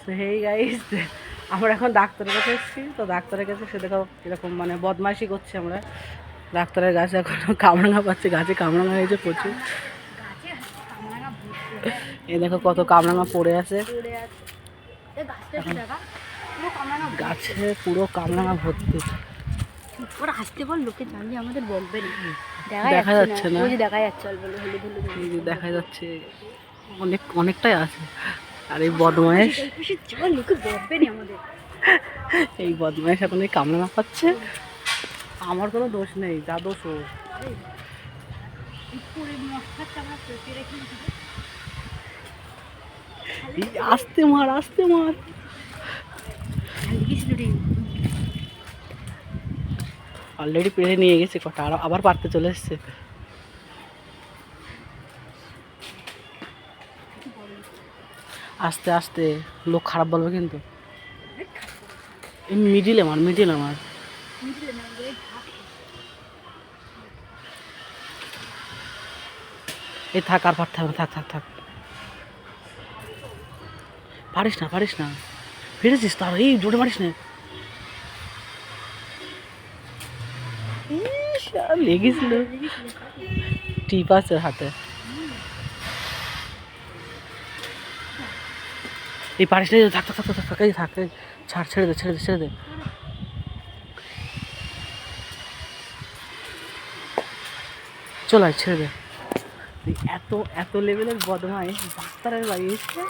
তো hey guys, আমরা এখন ডাক্তারের কাছে এসেছি। তো ডাক্তারের কাছে সে দেখো এরকম মানে বদমাইশি করছি আমরা। ডাক্তারের গাছে এখন কামরাঙা পাচ্ছে, গাছে কামরাঙা হয়েছে প্রচুর। এই দেখো কত কামরাঙা পড়ে আছে, গাছে পুরো কামরাঙা ভর্তি। ওরা আসতে বল, লোকে জানলে আমাদের বলবে না। দেখা যাচ্ছে না, দেখা যাচ্ছে অল্প হলুদ হলুদ দেখা যাচ্ছে অনেকটাই আছে। আর এই বদমাইশ, লোকে বলবে না আমাদের। এই বদমাইশ এখন এই কামরাঙা পাচ্ছে। আমার কোনো দোষ নেই, যা দোষ ও। আস্তে মার, আস্তে মার। অলরেডি পেরে নিয়ে গেছে কটা, আর আবার পারতে চলে এসছে। আস্তে আস্তে, লোক খারাপ বলবে কিন্তু। এই মিডিল আমার, মিডিল আমার। এই থাক, আর পারতে হবে, থাক থাক থাক। পারিস না, পারিস না, ফিরেছিস তার, এই জোরে মারিস না। লেগেছিল, টিপ আছে হাতে। এই পারিস না, থাক থাক থাক থাক থাক, এই থাক, ছাড়, ছেড়ে দে, ছেড়ে দে, ছেড়ে দে। চল আয়, ছেড়ে দে। এত এত লেভেলের বদমাইশ ডাক্তারের বাড়ি এসছে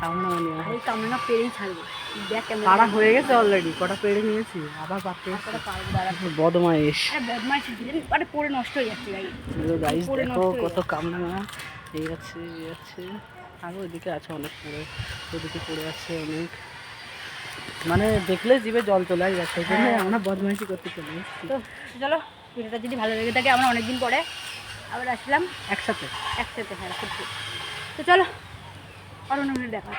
কামনা নিয়ে। এই কামনা পেরেই ছাড়বো। দেখ তারা হয়ে গেছে অলরেডি, কটা পেড়ে নিয়েছি, আবার পারতে বদমাইশ। বদমাইশ আরে পরে নষ্ট হয়ে যাচ্ছে গাড়ি। গাইস দেখো কত কামনা এই আছে, এই আছে, আর ওইদিকে আছে অনেক পড়ে, ওইদিকে পড়ে আছে অনেক। মানে দেখলে জিভে জল চলে যাচ্ছে, সেই জন্য আমরা বদমাইশি করতে চলে এসেছি। তো চলো, ভিডিওটা যদি ভালো লেগে থাকে, আমরা অনেকদিন পরে আবার আসলাম একসাথে। একসাথে। হ্যাঁ, তো চলো আর অন্য ভিডিও দেখা।